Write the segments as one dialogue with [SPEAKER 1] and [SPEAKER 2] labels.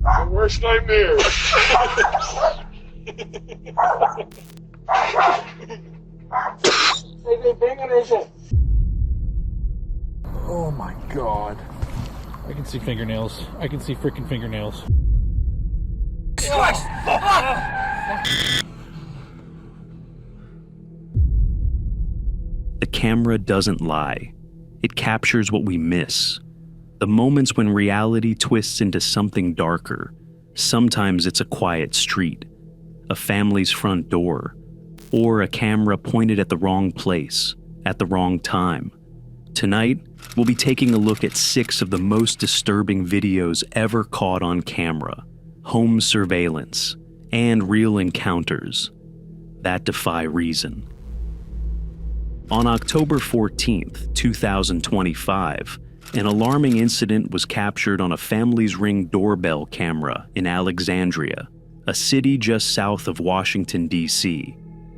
[SPEAKER 1] The worst nightmare.
[SPEAKER 2] Oh my god. I can see fingernails. I can see freaking fingernails.
[SPEAKER 3] The camera doesn't lie. It captures what we miss. The moments when reality twists into something darker. Sometimes it's a quiet street, a family's front door, or a camera pointed at the wrong place, at the wrong time. Tonight, we'll be taking a look at 6 of the most disturbing videos ever caught on camera, home surveillance, and real encounters that defy reason. On October 14th, 2025, an alarming incident was captured on a family's Ring doorbell camera in Alexandria, a city just south of Washington, D.C.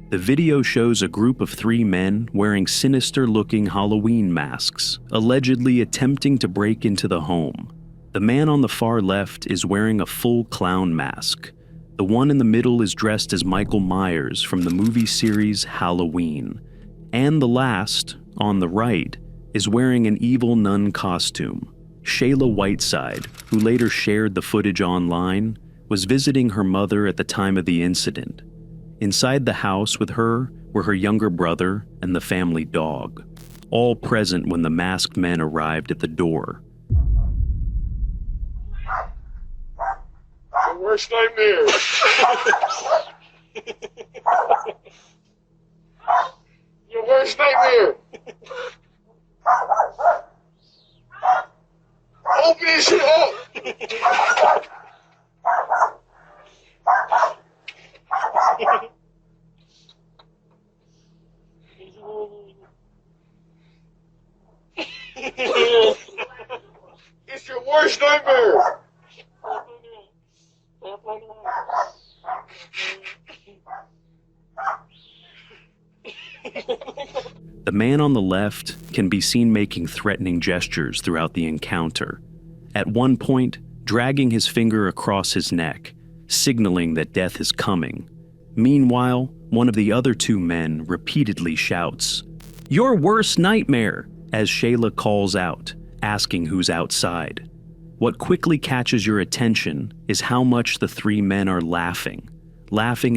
[SPEAKER 3] The video shows a group of 3 men wearing sinister-looking Halloween masks, allegedly attempting to break into the home. The man on the far left is wearing a full clown mask. The one in the middle is dressed as Michael Myers from the movie series Halloween. And the last, on the right, is wearing an evil nun costume. Shayla Whiteside, who later shared the footage online, was visiting her mother at the time of the incident. Inside the house with her were her younger brother and the family dog, all present when the masked men arrived at the door.
[SPEAKER 1] The worst nightmare. Your worst nightmare. Open this shit up. It's your worst nightmare.
[SPEAKER 3] The man on the left can be seen making threatening gestures throughout the encounter, at one point dragging his finger across his neck, signaling that death is coming. Meanwhile, one of the other 2 men repeatedly shouts, "Your worst nightmare," as Shayla calls out, asking who's outside. What quickly catches your attention is how much the 3 men are laughing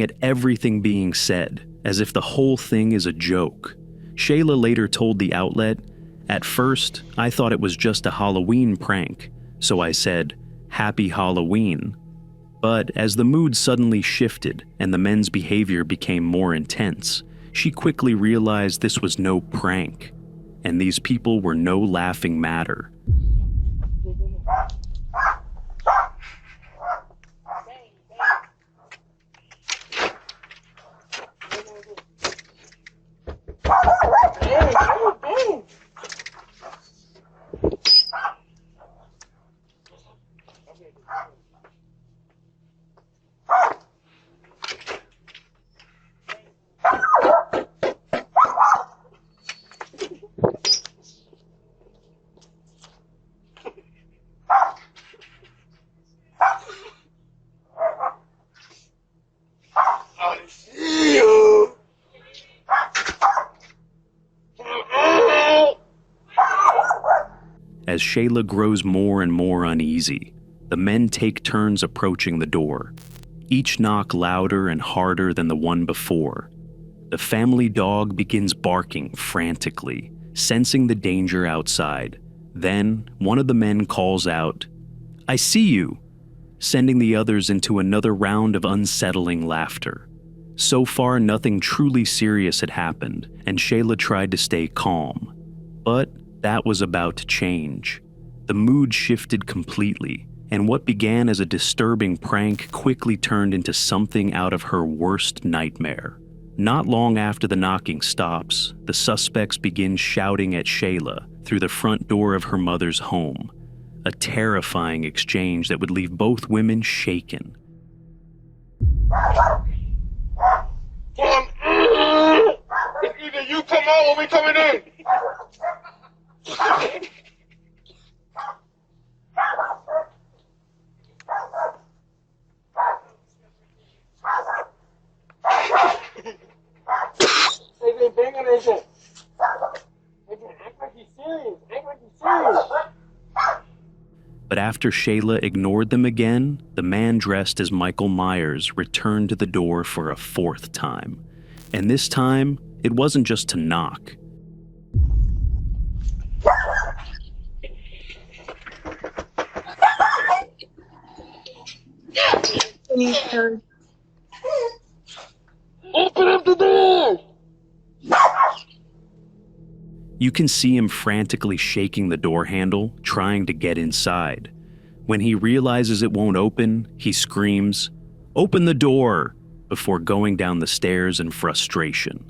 [SPEAKER 3] at everything being said, as if the whole thing is a joke. Shayla later told the outlet, "At first, I thought it was just a Halloween prank, so I said, 'Happy Halloween.' But as the mood suddenly shifted and the men's behavior became more intense, she quickly realized this was no prank, and these people were no laughing matter." As Shayla grows more and more uneasy, the men take turns approaching the door, each knock louder and harder than the one before. The family dog begins barking frantically, sensing the danger outside. Then, one of the men calls out, "I see you," sending the others into another round of unsettling laughter. So far, nothing truly serious had happened, and Shayla tried to stay calm. But that was about to change. The mood shifted completely, and what began as a disturbing prank quickly turned into something out of her worst nightmare. Not long after the knocking stops, the suspects begin shouting at Shayla through the front door of her mother's home, a terrifying exchange that would leave both women shaken.
[SPEAKER 1] It's either you come out or we coming in.
[SPEAKER 3] But after Shayla ignored them again, the man dressed as Michael Myers returned to the door for a fourth time. And this time, it wasn't just to knock.
[SPEAKER 1] Open up the door!
[SPEAKER 3] You can see him frantically shaking the door handle, trying to get inside. When he realizes it won't open, he screams, "Open the door!" before going down the stairs in frustration.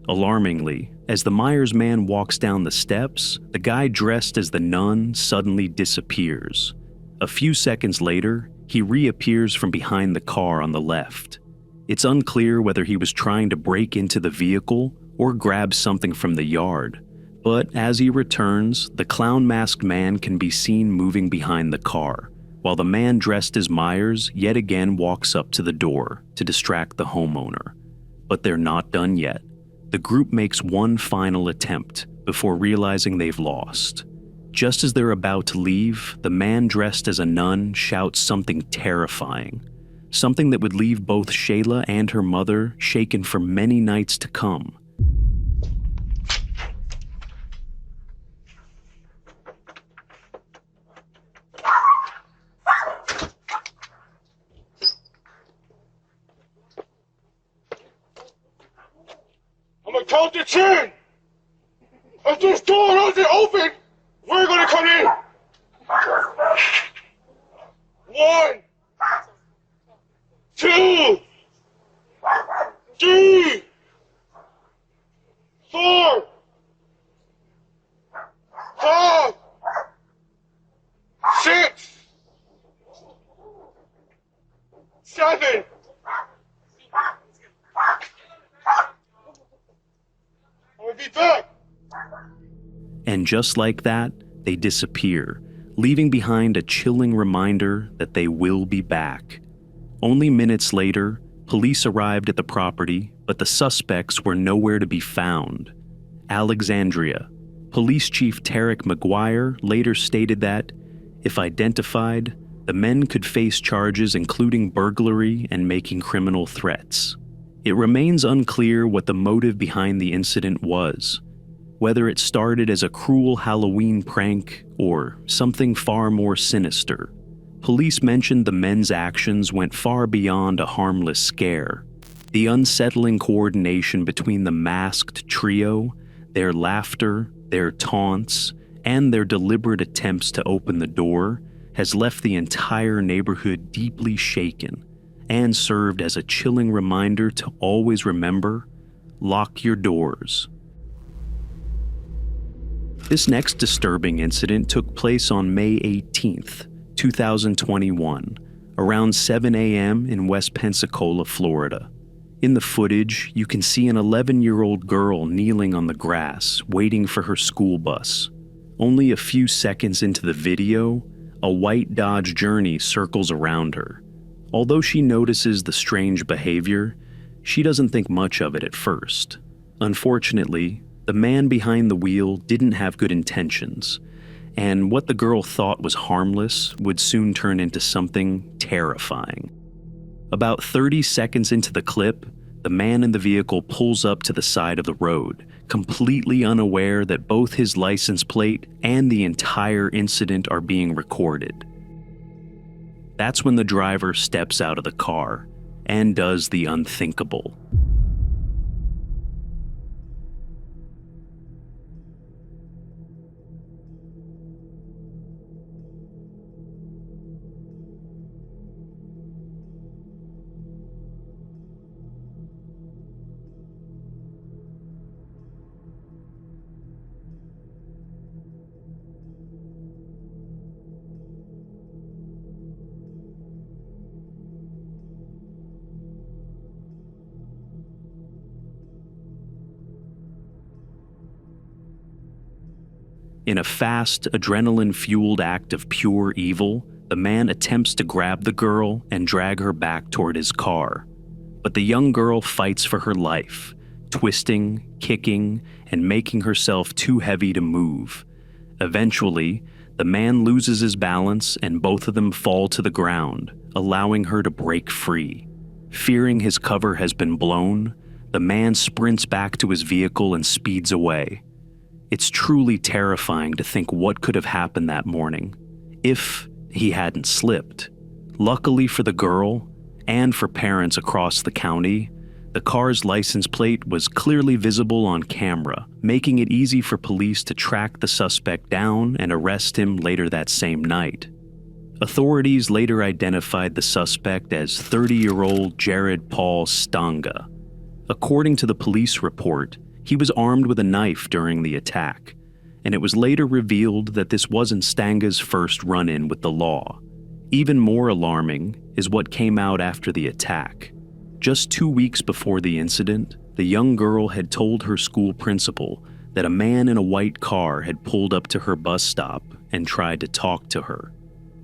[SPEAKER 3] Alarmingly, as the Myers man walks down the steps, the guy dressed as the nun suddenly disappears. A few seconds later, he reappears from behind the car on the left. It's unclear whether he was trying to break into the vehicle or grab something from the yard. But as he returns, the clown-masked man can be seen moving behind the car, while the man dressed as Myers yet again walks up to the door to distract the homeowner. But they're not done yet. The group makes one final attempt before realizing they've lost. Just as they're about to leave, the man dressed as a nun shouts something terrifying, something that would leave both Shayla and her mother shaken for many nights to come.
[SPEAKER 1] I'm gonna count to 10! If this door doesn't open, we're gonna come in! 1, 2, 3, 4, 5, 6, 7. I'll be back.
[SPEAKER 3] And just like that, they disappear, leaving behind a chilling reminder that they will be back. Only minutes later, police arrived at the property, but the suspects were nowhere to be found. Alexandria. Police Chief Tarek McGuire later stated that, if identified, the men could face charges including burglary and making criminal threats. It remains unclear what the motive behind the incident was, whether it started as a cruel Halloween prank or something far more sinister. Police mentioned the men's actions went far beyond a harmless scare. The unsettling coordination between the masked trio, their laughter, their taunts, and their deliberate attempts to open the door has left the entire neighborhood deeply shaken and served as a chilling reminder to always remember, lock your doors. This next disturbing incident took place on May 18th, 2021, around 7 a.m. in West Pensacola, Florida. In the footage, you can see an 11-year-old girl kneeling on the grass, waiting for her school bus. Only a few seconds into the video, a white Dodge Journey circles around her. Although she notices the strange behavior, she doesn't think much of it at first. Unfortunately, the man behind the wheel didn't have good intentions, and what the girl thought was harmless would soon turn into something terrifying. About 30 seconds into the clip, the man in the vehicle pulls up to the side of the road, completely unaware that both his license plate and the entire incident are being recorded. That's when the driver steps out of the car and does the unthinkable. In a fast, adrenaline-fueled act of pure evil, the man attempts to grab the girl and drag her back toward his car. But the young girl fights for her life, twisting, kicking, and making herself too heavy to move. Eventually, the The man loses his balance and both of them fall to the ground, allowing her to break free. Fearing his cover has been blown, the man sprints back to his vehicle and speeds away. It's truly terrifying to think what could have happened that morning, if he hadn't slipped. Luckily for the girl, and for parents across the county, the car's license plate was clearly visible on camera, making it easy for police to track the suspect down and arrest him later that same night. Authorities later identified the suspect as 30-year-old Jared Paul Stanga. According to the police report, he was armed with a knife during the attack, and it was later revealed that this wasn't Stanga's first run-in with the law. Even more alarming is what came out after the attack. Just 2 weeks before the incident, the young girl had told her school principal that a man in a white car had pulled up to her bus stop and tried to talk to her.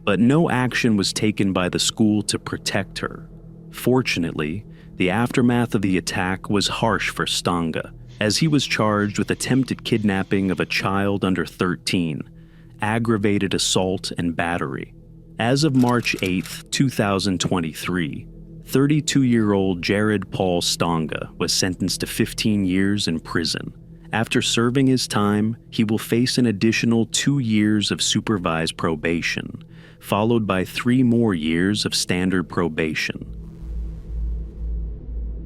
[SPEAKER 3] But no action was taken by the school to protect her. Fortunately, the aftermath of the attack was harsh for Stanga, as he was charged with attempted kidnapping of a child under 13, aggravated assault and battery. As of March 8, 2023, 32-year-old Jared Paul Stanga was sentenced to 15 years in prison. After serving his time, he will face an additional 2 years of supervised probation, followed by 3 more years of standard probation.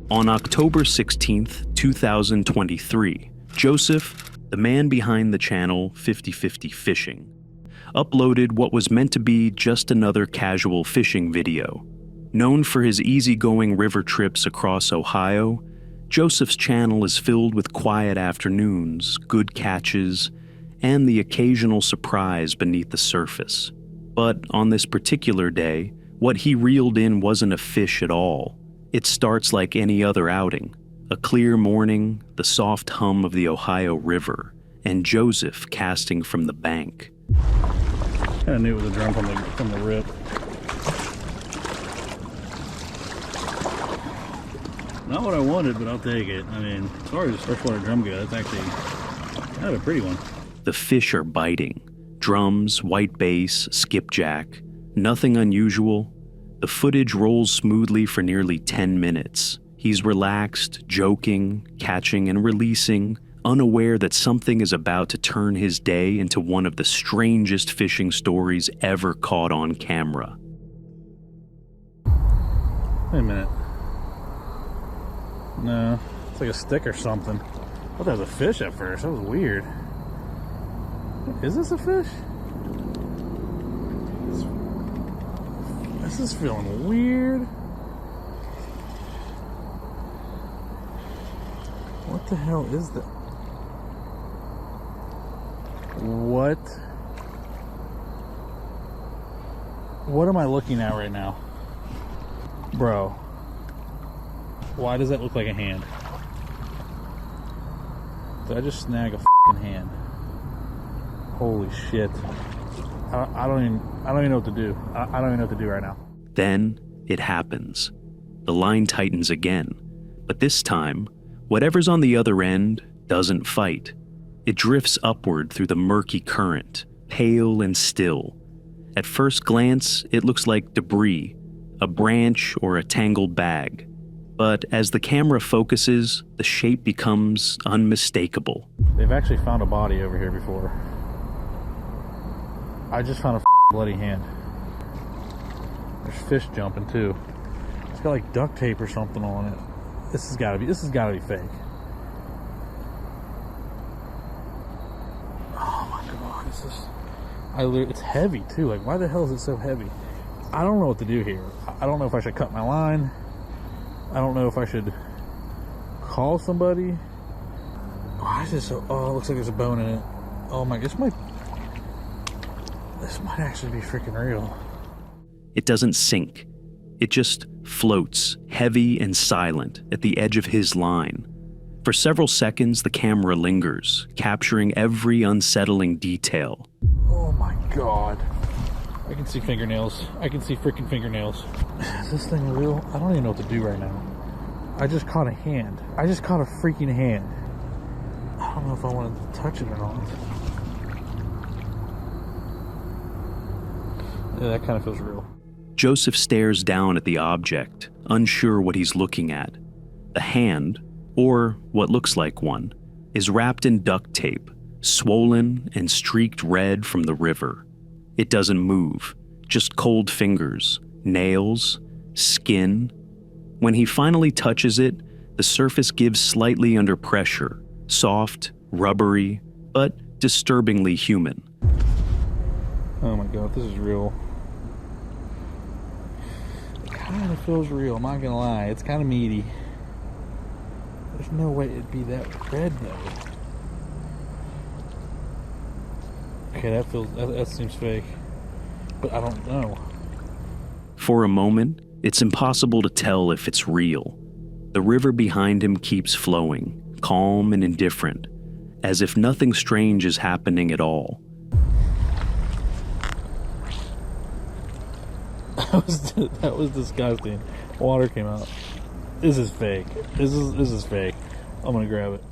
[SPEAKER 3] On October 16, 2023, Joseph, the man behind the channel 50/50 Fishing, uploaded what was meant to be just another casual fishing video. Known for his easygoing river trips across Ohio, Joseph's channel is filled with quiet afternoons, good catches, and the occasional surprise beneath the surface. But on this particular day, what he reeled in wasn't a fish at all. It starts like any other outing. A clear morning, the soft hum of the Ohio River, and Joseph casting from the bank.
[SPEAKER 2] I knew it was a drum from the rip. Not what I wanted, but I'll take it. I mean, as far as freshwater drum goes, that's actually kind of a pretty one.
[SPEAKER 3] The fish are biting. Drums, white bass, skipjack. Nothing unusual. The footage rolls smoothly for nearly 10 minutes. He's relaxed, joking, catching and releasing, unaware that something is about to turn his day into one of the strangest fishing stories ever caught on camera.
[SPEAKER 2] Wait a minute. No, it's like a stick or something. I thought that was a fish at first. That was weird. Is this a fish? This is feeling weird. What the hell is that? What am I looking at right now? Bro. Why does that look like a hand? Did I just snag a fucking hand? Holy shit. I don't even know what to do. I don't even know what to do right now.
[SPEAKER 3] Then it happens. The line tightens again, but this time, whatever's on the other end doesn't fight. It drifts upward through the murky current, pale and still. At first glance, it looks like debris, a branch or a tangled bag. But as the camera focuses, the shape becomes unmistakable.
[SPEAKER 2] They've actually found a body over here before. I just found a bloody hand. There's fish jumping too. It's got like duct tape or something on it. This has gotta be fake. Oh my god, it's heavy too. Like, why the hell is it so heavy? I don't know what to do here. I don't know if I should cut my line. I don't know if I should call somebody. Why is this so, oh, it looks like there's a bone in it. Oh my, this might actually be freaking real.
[SPEAKER 3] It doesn't sink. It just floats, heavy and silent, at the edge of his line. For several seconds, the camera lingers, capturing every unsettling detail.
[SPEAKER 2] Oh my god. I can see fingernails. I can see freaking fingernails. Is this thing real? I don't even know what to do right now. I just caught a hand. I just caught a freaking hand. I don't know if I want to touch it or not. that kind of feels real.
[SPEAKER 3] Joseph stares down at the object, unsure what he's looking at. The hand, or what looks like one, is wrapped in duct tape, swollen and streaked red from the river. It doesn't move, just cold fingers, nails, skin. When he finally touches it, the surface gives slightly under pressure, soft, rubbery, but disturbingly human.
[SPEAKER 2] Oh my god, this is real. It kind of feels real, I'm not gonna lie. It's kind of meaty. There's no way it'd be that red though. Okay, that seems fake. But I don't know.
[SPEAKER 3] For a moment, it's impossible to tell if it's real. The river behind him keeps flowing, calm and indifferent, as if nothing strange is happening at all.
[SPEAKER 2] That was disgusting. Water came out. This is fake. This is fake. I'm gonna grab it.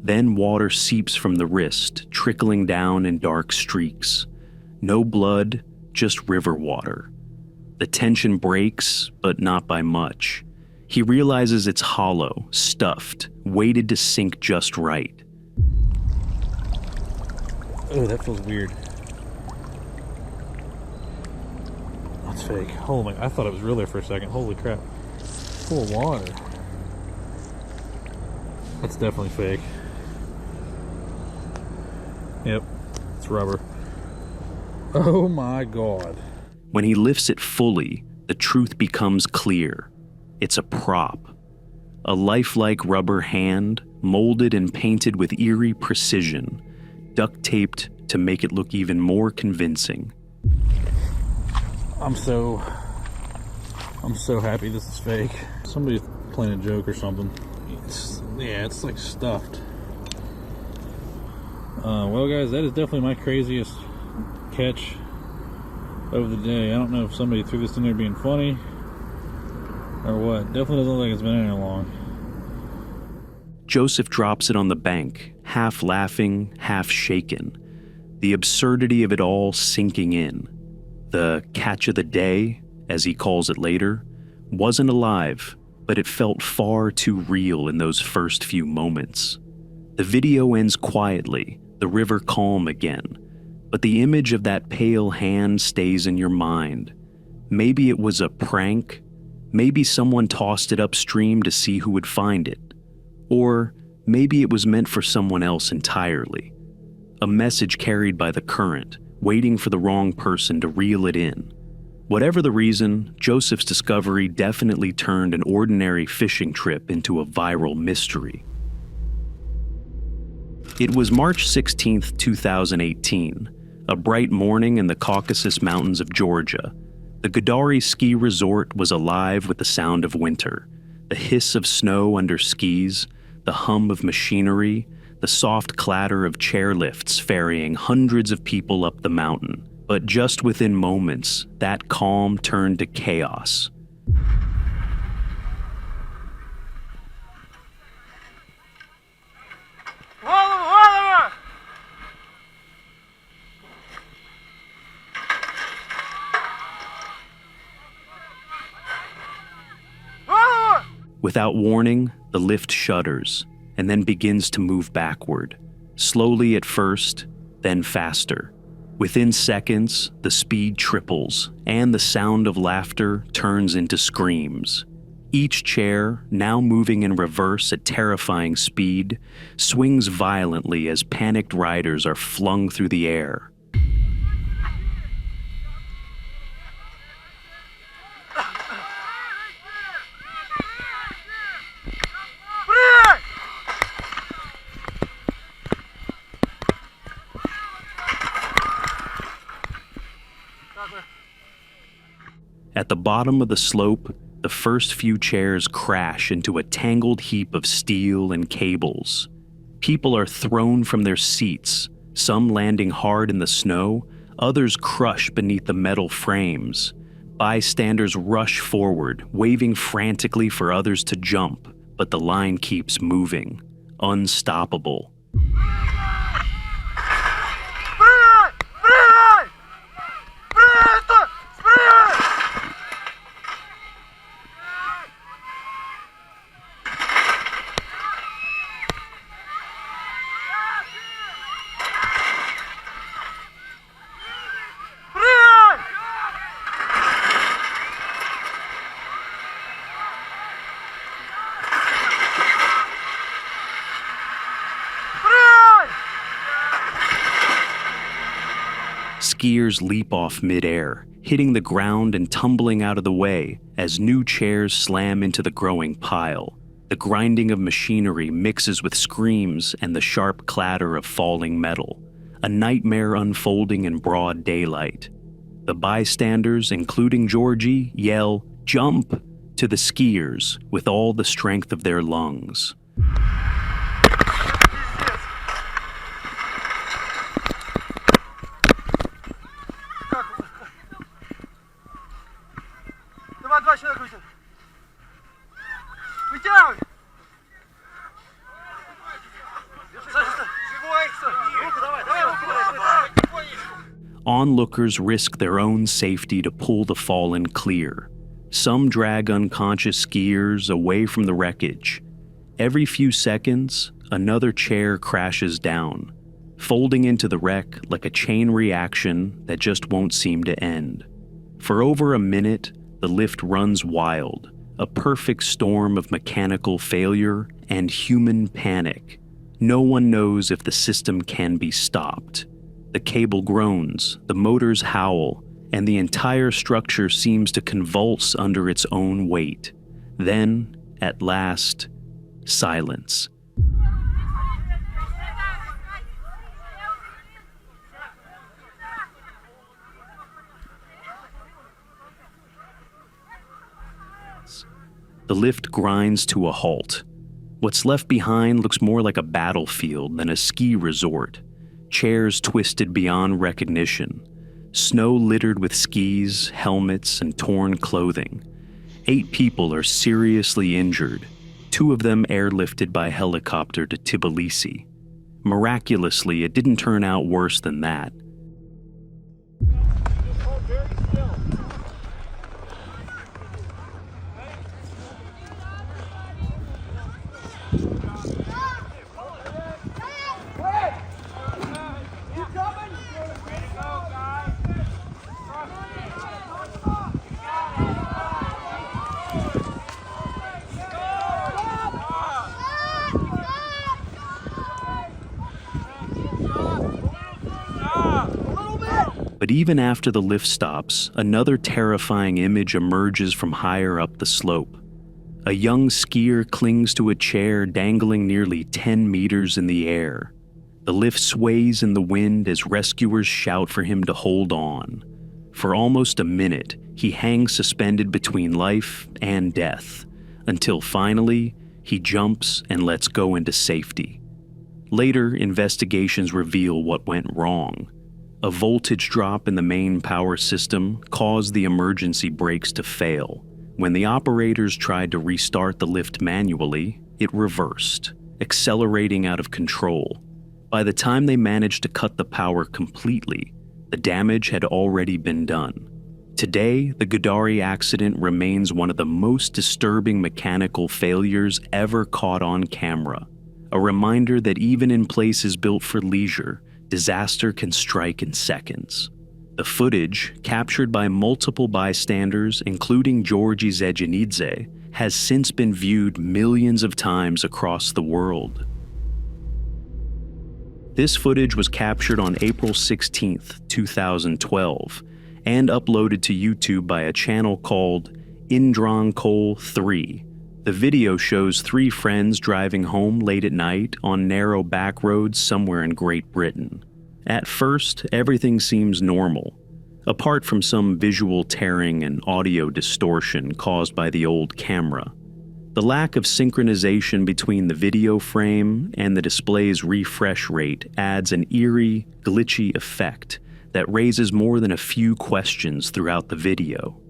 [SPEAKER 3] Then water seeps from the wrist, trickling down in dark streaks. No blood, just river water. The tension breaks, but not by much. He realizes it's hollow, stuffed, weighted to sink just right.
[SPEAKER 2] Oh, that feels weird. That's fake. Oh my, I thought it was real there for a second. Holy crap. Full of water. That's definitely fake. Yep, it's rubber. Oh my god.
[SPEAKER 3] When he lifts it fully, the truth becomes clear. It's a prop. A lifelike rubber hand, molded and painted with eerie precision, duct taped to make it look even more convincing.
[SPEAKER 2] I'm so happy this is fake. Somebody's playing a joke or something. It's like stuffed. Well guys, that is definitely my craziest catch of the day. I don't know if somebody threw this in there being funny or what. Definitely doesn't look like it's been in there long.
[SPEAKER 3] Joseph drops it on the bank, half laughing, half shaken. The absurdity of it all sinking in. The catch of the day, as he calls it later, wasn't alive, but it felt far too real in those first few moments. The video ends quietly, the river calm again, but the image of that pale hand stays in your mind. Maybe it was a prank, maybe someone tossed it upstream to see who would find it, or maybe it was meant for someone else entirely. A message carried by the current, waiting for the wrong person to reel it in. Whatever the reason, Joseph's discovery definitely turned an ordinary fishing trip into a viral mystery. It was March 16th, 2018, a bright morning in the Caucasus Mountains of Georgia. The Gadari ski resort was alive with the sound of winter, the hiss of snow under skis, the hum of machinery, the soft clatter of chairlifts ferrying hundreds of people up the mountain. But just within moments, that calm turned to chaos. Without warning, the lift shudders and then begins to move backward, slowly at first, then faster. Within seconds, the speed triples, and the sound of laughter turns into screams. Each chair, now moving in reverse at terrifying speed, swings violently as panicked riders are flung through the air. At the bottom of the slope, the first few chairs crash into a tangled heap of steel and cables. People are thrown from their seats, some landing hard in the snow, others crush beneath the metal frames. Bystanders rush forward, waving frantically for others to jump, but the line keeps moving, unstoppable. Skiers leap off midair, hitting the ground and tumbling out of the way as new chairs slam into the growing pile. The grinding of machinery mixes with screams and the sharp clatter of falling metal, a nightmare unfolding in broad daylight. The bystanders, including Georgie, yell, "Jump!" to the skiers with all the strength of their lungs. Onlookers risk their own safety to pull the fallen clear. Some drag unconscious skiers away from the wreckage. Every few seconds, another chair crashes down, folding into the wreck like a chain reaction that just won't seem to end. For over a minute, the lift runs wild, a perfect storm of mechanical failure and human panic. No one knows if the system can be stopped. The cable groans, the motors howl, and the entire structure seems to convulse under its own weight. Then, at last, silence. The lift grinds to a halt. What's left behind looks more like a battlefield than a ski resort. Chairs twisted beyond recognition. Snow littered with skis, helmets, and torn clothing. 8 people are seriously injured, 2 of them airlifted by helicopter to Tbilisi. Miraculously, it didn't turn out worse than that. But even after the lift stops, another terrifying image emerges from higher up the slope. A young skier clings to a chair dangling nearly 10 meters in the air. The lift sways in the wind as rescuers shout for him to hold on. For almost a minute, he hangs suspended between life and death, until finally, he jumps and lets go into safety. Later, investigations reveal what went wrong. A voltage drop in the main power system caused the emergency brakes to fail. When the operators tried to restart the lift manually, it reversed, accelerating out of control. By the time they managed to cut the power completely, the damage had already been done. Today, the Gudari accident remains one of the most disturbing mechanical failures ever caught on camera. A reminder that even in places built for leisure, disaster can strike in seconds. The footage, captured by multiple bystanders, including Georgie Zedjanidze, has since been viewed millions of times across the world. This footage was captured on April 16, 2012, and uploaded to YouTube by a channel called Unthinkable 3. The video shows 3 friends driving home late at night on narrow back roads somewhere in Great Britain. At first, everything seems normal, apart from some visual tearing and audio distortion caused by the old camera. The lack of synchronization between the video frame and the display's refresh rate adds an eerie, glitchy effect that raises more than a few questions throughout the video.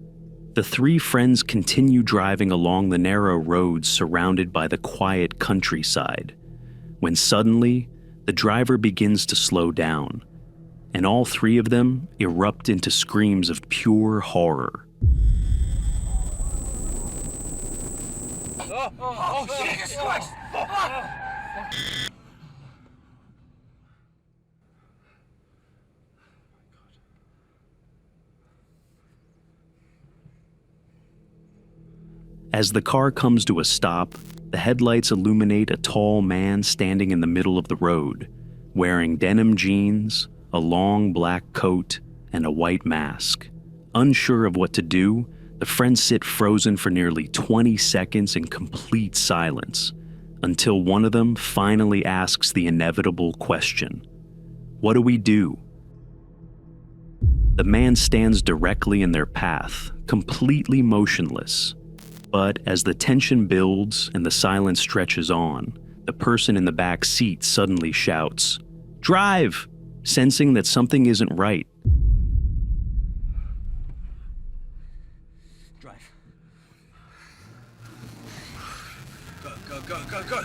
[SPEAKER 3] The 3 friends continue driving along the narrow roads surrounded by the quiet countryside, when suddenly, the driver begins to slow down, and all 3 of them erupt into screams of pure horror.
[SPEAKER 1] Jesus Christ!
[SPEAKER 3] As the car comes to a stop, the headlights illuminate a tall man standing in the middle of the road, wearing denim jeans, a long black coat, and a white mask. Unsure of what to do, the friends sit frozen for nearly 20 seconds in complete silence, until one of them finally asks the inevitable question. What do we do? The man stands directly in their path, completely motionless. But as the tension builds and the silence stretches on, the person in the back seat suddenly shouts, "Drive!" sensing that something isn't right.
[SPEAKER 4] Drive. Go.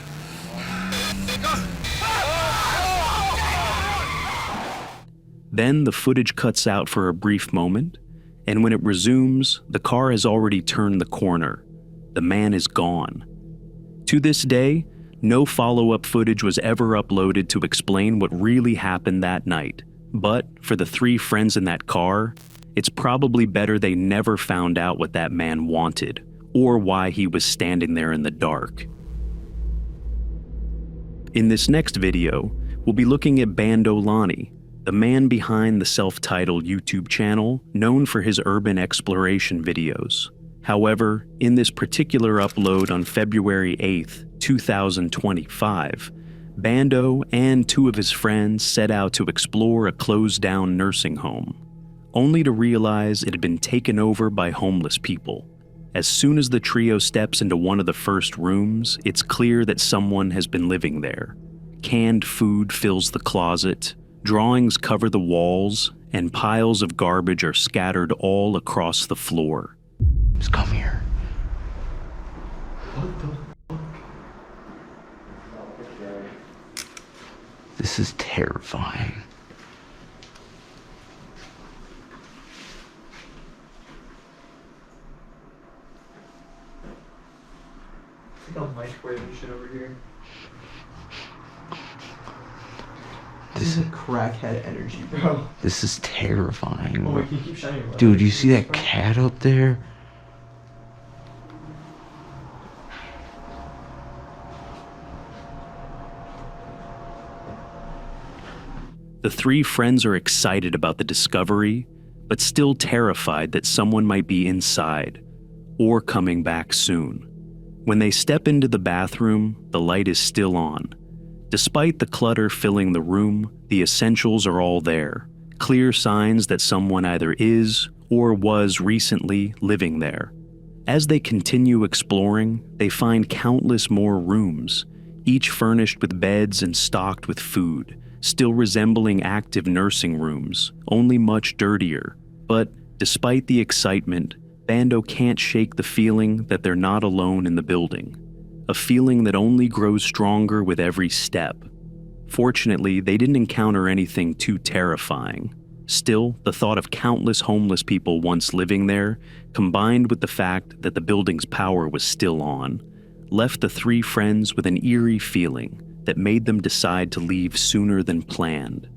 [SPEAKER 3] Then the footage cuts out for a brief moment, and when it resumes, the car has already turned the corner. The man is gone. To this day, no follow-up footage was ever uploaded to explain what really happened that night. But for the three friends in that car, it's probably better they never found out what that man wanted, or why he was standing there in the dark. In this next video, we'll be looking at Bandolani, the man behind the self-titled YouTube channel known for his urban exploration videos. However, in this particular upload on February 8th, 2025, Bando and two of his friends set out to explore a closed-down nursing home, only to realize it had been taken over by homeless people. As soon as the trio steps into one of the first rooms, it's clear that someone has been living there. Canned food fills the closet, drawings cover the walls, and piles of garbage are scattered all across the floor.
[SPEAKER 4] Just come here. What the fuck? This is terrifying.
[SPEAKER 5] Like a microwave and shit over here. This is a crackhead energy, bro.
[SPEAKER 4] This is terrifying.
[SPEAKER 5] Oh wait, can you keep shining your light?
[SPEAKER 4] Dude, you see that cat up there?
[SPEAKER 3] The three friends are excited about the discovery, but still terrified that someone might be inside, or coming back soon. When they step into the bathroom, the light is still on. Despite the clutter filling the room, the essentials are all there, clear signs that someone either is or was recently living there. As they continue exploring, they find countless more rooms, each furnished with beds and stocked with food, still resembling active nursing rooms, only much dirtier. But despite the excitement, Bando can't shake the feeling that they're not alone in the building. A feeling that only grows stronger with every step. Fortunately, they didn't encounter anything too terrifying. Still, the thought of countless homeless people once living there, combined with the fact that the building's power was still on, left the three friends with an eerie feeling that made them decide to leave sooner than planned.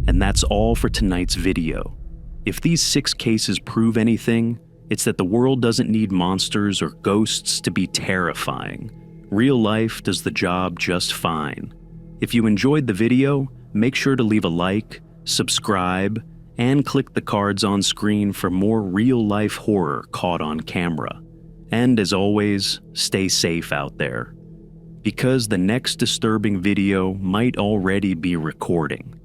[SPEAKER 3] And that's all for tonight's video. If these 6 cases prove anything, it's that the world doesn't need monsters or ghosts to be terrifying. Real life does the job just fine. If you enjoyed the video, make sure to leave a like, subscribe, and click the cards on screen for more real-life horror caught on camera. And as always, stay safe out there. Because the next disturbing video might already be recording.